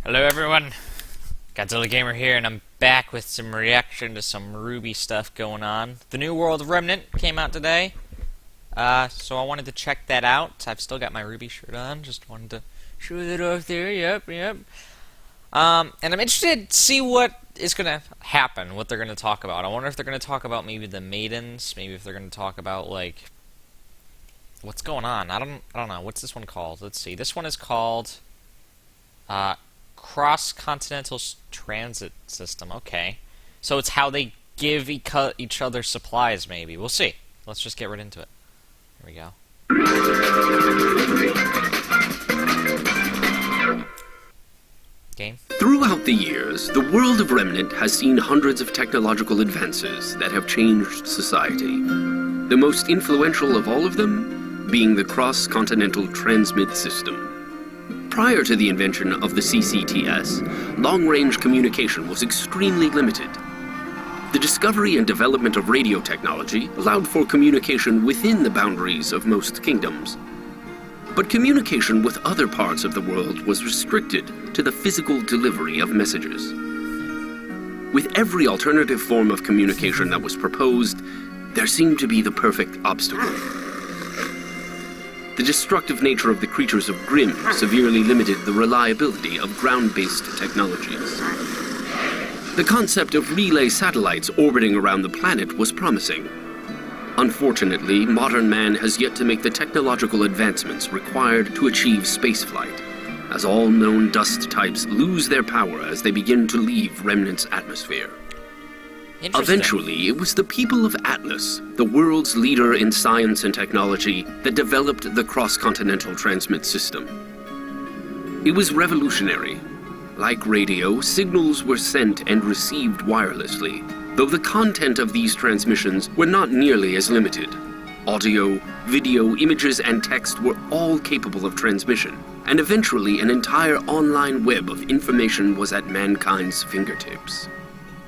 Hello everyone, Godzilla Gamer here, and I'm back with some reaction to some RWBY stuff going on. The new world of Remnant came out today, so I wanted to check that out. I've still got my RWBY shirt on, just wanted to show it off there, yep. And I'm interested to see what is going to happen, what they're going to talk about. I wonder if they're going to talk about maybe the maidens, maybe if they're going to talk about, like, what's going on. I don't know, what's this one called? Let's see, this one is called, Continental transit system. Okay, so it's how they give each other supplies. Maybe we'll see. Let's just get right into it. Here we go. Game. Throughout the years, the world of Remnant has seen hundreds of technological advances that have changed society. The most influential of all of them being the Continental transmit system. Prior to the invention of the CCTS, long-range communication was extremely limited. The discovery and development of radio technology allowed for communication within the boundaries of most kingdoms. But communication with other parts of the world was restricted to the physical delivery of messages. With every alternative form of communication that was proposed, there seemed to be the perfect obstacle. The destructive nature of the creatures of Grimm severely limited the reliability of ground-based technologies. The concept of relay satellites orbiting around the planet was promising. Unfortunately, modern man has yet to make the technological advancements required to achieve spaceflight, as all known dust types lose their power as they begin to leave Remnant's atmosphere. Eventually, it was the people of Atlas, the world's leader in science and technology, that developed the Continental transmit system. It was revolutionary. Like radio, signals were sent and received wirelessly, though the content of these transmissions were not nearly as limited. Audio, video, images, and text were all capable of transmission, and eventually an entire online web of information was at mankind's fingertips.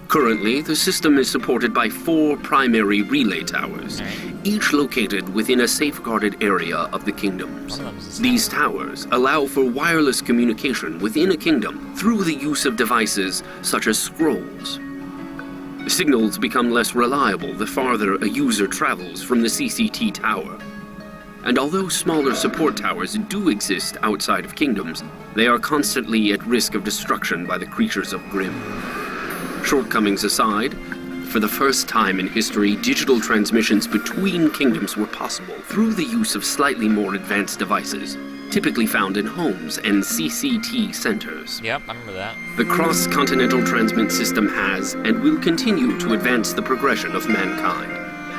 Currently, the system is supported by 4 primary relay towers, each located within a safeguarded area of the kingdoms. These towers allow for wireless communication within a kingdom through the use of devices such as scrolls. Signals become less reliable the farther a user travels from the CCT tower. And although smaller support towers do exist outside of kingdoms, they are constantly at risk of destruction by the creatures of Grimm. Shortcomings aside, for the first time in history, digital transmissions between kingdoms were possible through the use of slightly more advanced devices, typically found in homes and CCT centers. Yep, I remember that. The Continental transmit system has and will continue to advance the progression of mankind.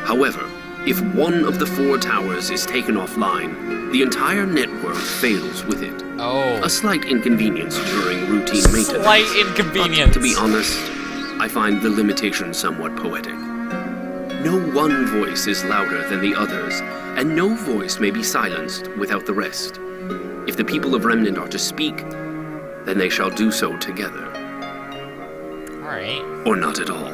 However, if one of the 4 towers is taken offline, the entire network fails with it. Oh. A slight inconvenience during routine maintenance. Slight inconvenience. But, to be honest, I find the limitation somewhat poetic. No one voice is louder than the others, and no voice may be silenced without the rest. If the people of Remnant are to speak, then they shall do so together. Alright. Or not at all.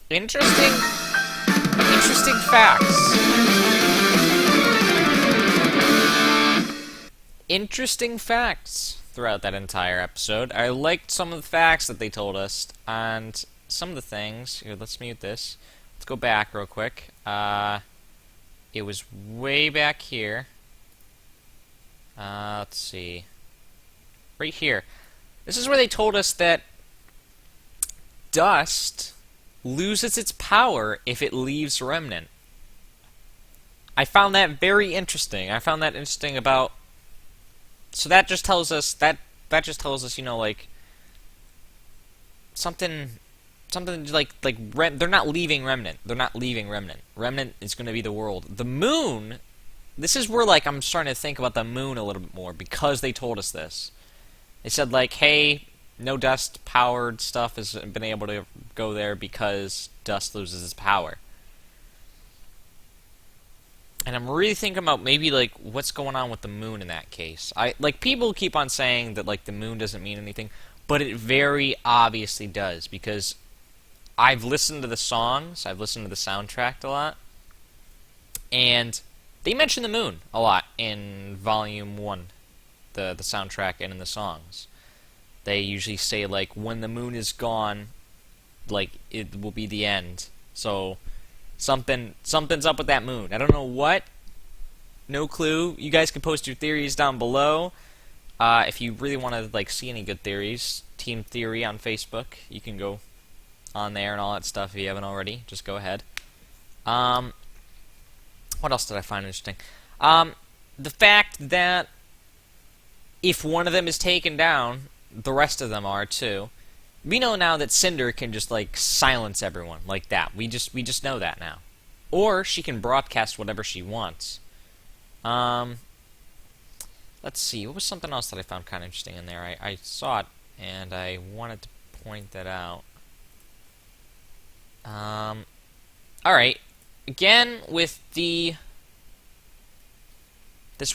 Interesting facts. Interesting facts throughout that entire episode. I liked some of the facts that they told us, and some of the things. Here, let's mute this. Let's go back real quick. It was way back here. Let's see. Right here. This is where they told us that dust loses its power if it leaves Remnant. I found that very interesting. I found that interesting about... So that just tells us you know, like something like they're not leaving Remnant. They're not leaving Remnant. Remnant is going to be the world. The moon. This is where, like, I'm starting to think about the moon a little bit more because they told us this. They said, like, hey, no dust powered stuff has been able to go there because dust loses its power. And I'm really thinking about maybe, like, what's going on with the moon in that case. Like, people keep on saying that, like, the moon doesn't mean anything, but it very obviously does, because I've listened to the songs, I've listened to the soundtrack a lot, and they mention the moon a lot in Volume 1, the soundtrack and in the songs. They usually say, like, when the moon is gone, like, it will be the end. So, something's up with that moon. I don't know what. No clue. You guys can post your theories down below. If you really want to, like, see any good theories, Team Theory on Facebook, you can go on there and all that stuff if you haven't already. Just go ahead. What else did I find interesting? The fact that if one of them is taken down, the rest of them are too. We know now that Cinder can just, like, silence everyone like that. We just know that now. Or she can broadcast whatever she wants. Let's see. What was something else that I found kind of interesting in there? I saw it and I wanted to point that out. Alright. Again, with this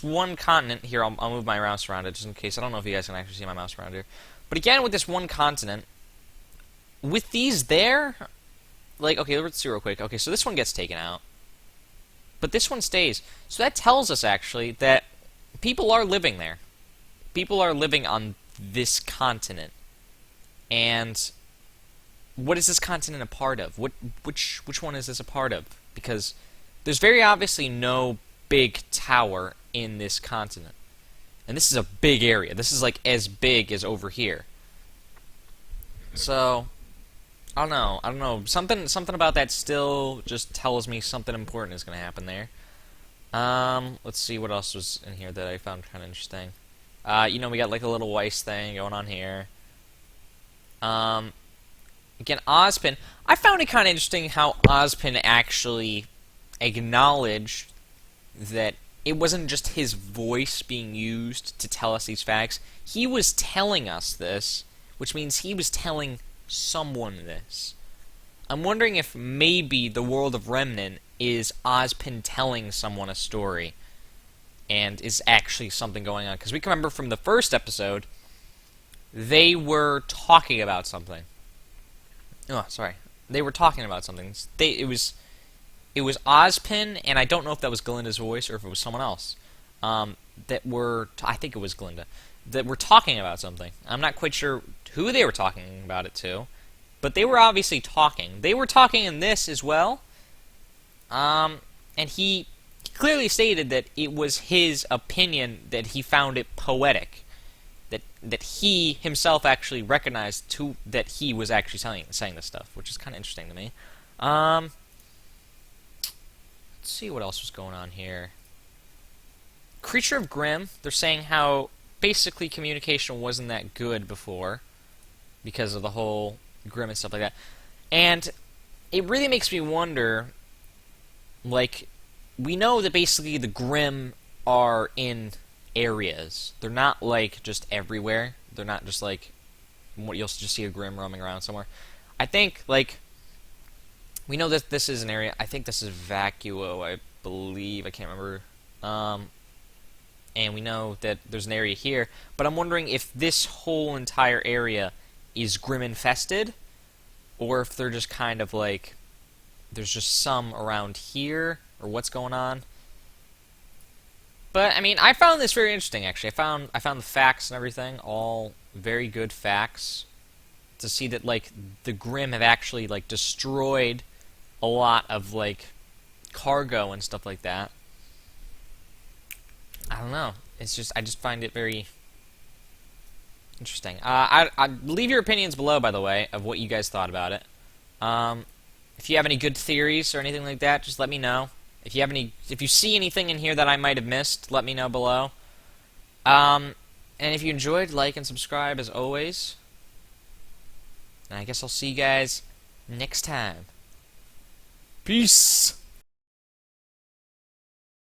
one continent here, I'll move my mouse around it just in case. I don't know if you guys can actually see my mouse around here. But again, with this one continent, with these there, like, okay, let's see real quick. Okay, so this one gets taken out. But this one stays. So that tells us, actually, that people are living there. People are living on this continent. And what is this continent a part of? Which one is this a part of? Because there's very obviously no big tower in this continent. And this is a big area. This is, like, as big as over here. So, I don't know. Something about that still just tells me something important is going to happen there. Let's see what else was in here that I found kind of interesting. You know, we got, like, a little Weiss thing going on here. Again, Ozpin. I found it kind of interesting how Ozpin actually acknowledged that it wasn't just his voice being used to tell us these facts. He was telling us this, which means he was telling someone this. I'm wondering if maybe the world of Remnant is Ozpin telling someone a story and is actually something going on. Because we can remember from the first episode, they were talking about something. Oh, sorry. They were talking about something. It was Ozpin, and I don't know if that was Glinda's voice or if it was someone else. I think it was Glinda, that were talking about something. I'm not quite sure who they were talking about it to, but they were obviously talking. They were talking in this as well, and he clearly stated that it was his opinion that he found it poetic, that he himself actually recognized that he was actually saying this stuff, which is kind of interesting to me. Let's see what else was going on here. Creature of Grimm, they're saying how basically communication wasn't that good before because of the whole Grimm and stuff like that. And it really makes me wonder, like, we know that basically the Grimm are in areas. They're not, like, just everywhere. They're not just, like, you'll just see a Grimm roaming around somewhere. I think, like, we know that this is an area. I think this is Vacuo, I believe. I can't remember. And we know that there's an area here. But I'm wondering if this whole entire area is Grimm infested, or if they're just kind of like, there's just some around here, or what's going on. But I mean, I found this very interesting. Actually, I found the facts and everything all very good facts. To see that, like, the Grimm have actually, like, destroyed a lot of, like, cargo and stuff like that. I don't know. It's just, I just find it very interesting. I leave your opinions below, by the way, of what you guys thought about it. If you have any good theories or anything like that, just let me know. If you see anything in here that I might have missed, let me know below. And if you enjoyed, like and subscribe as always. And I guess I'll see you guys next time. Peace!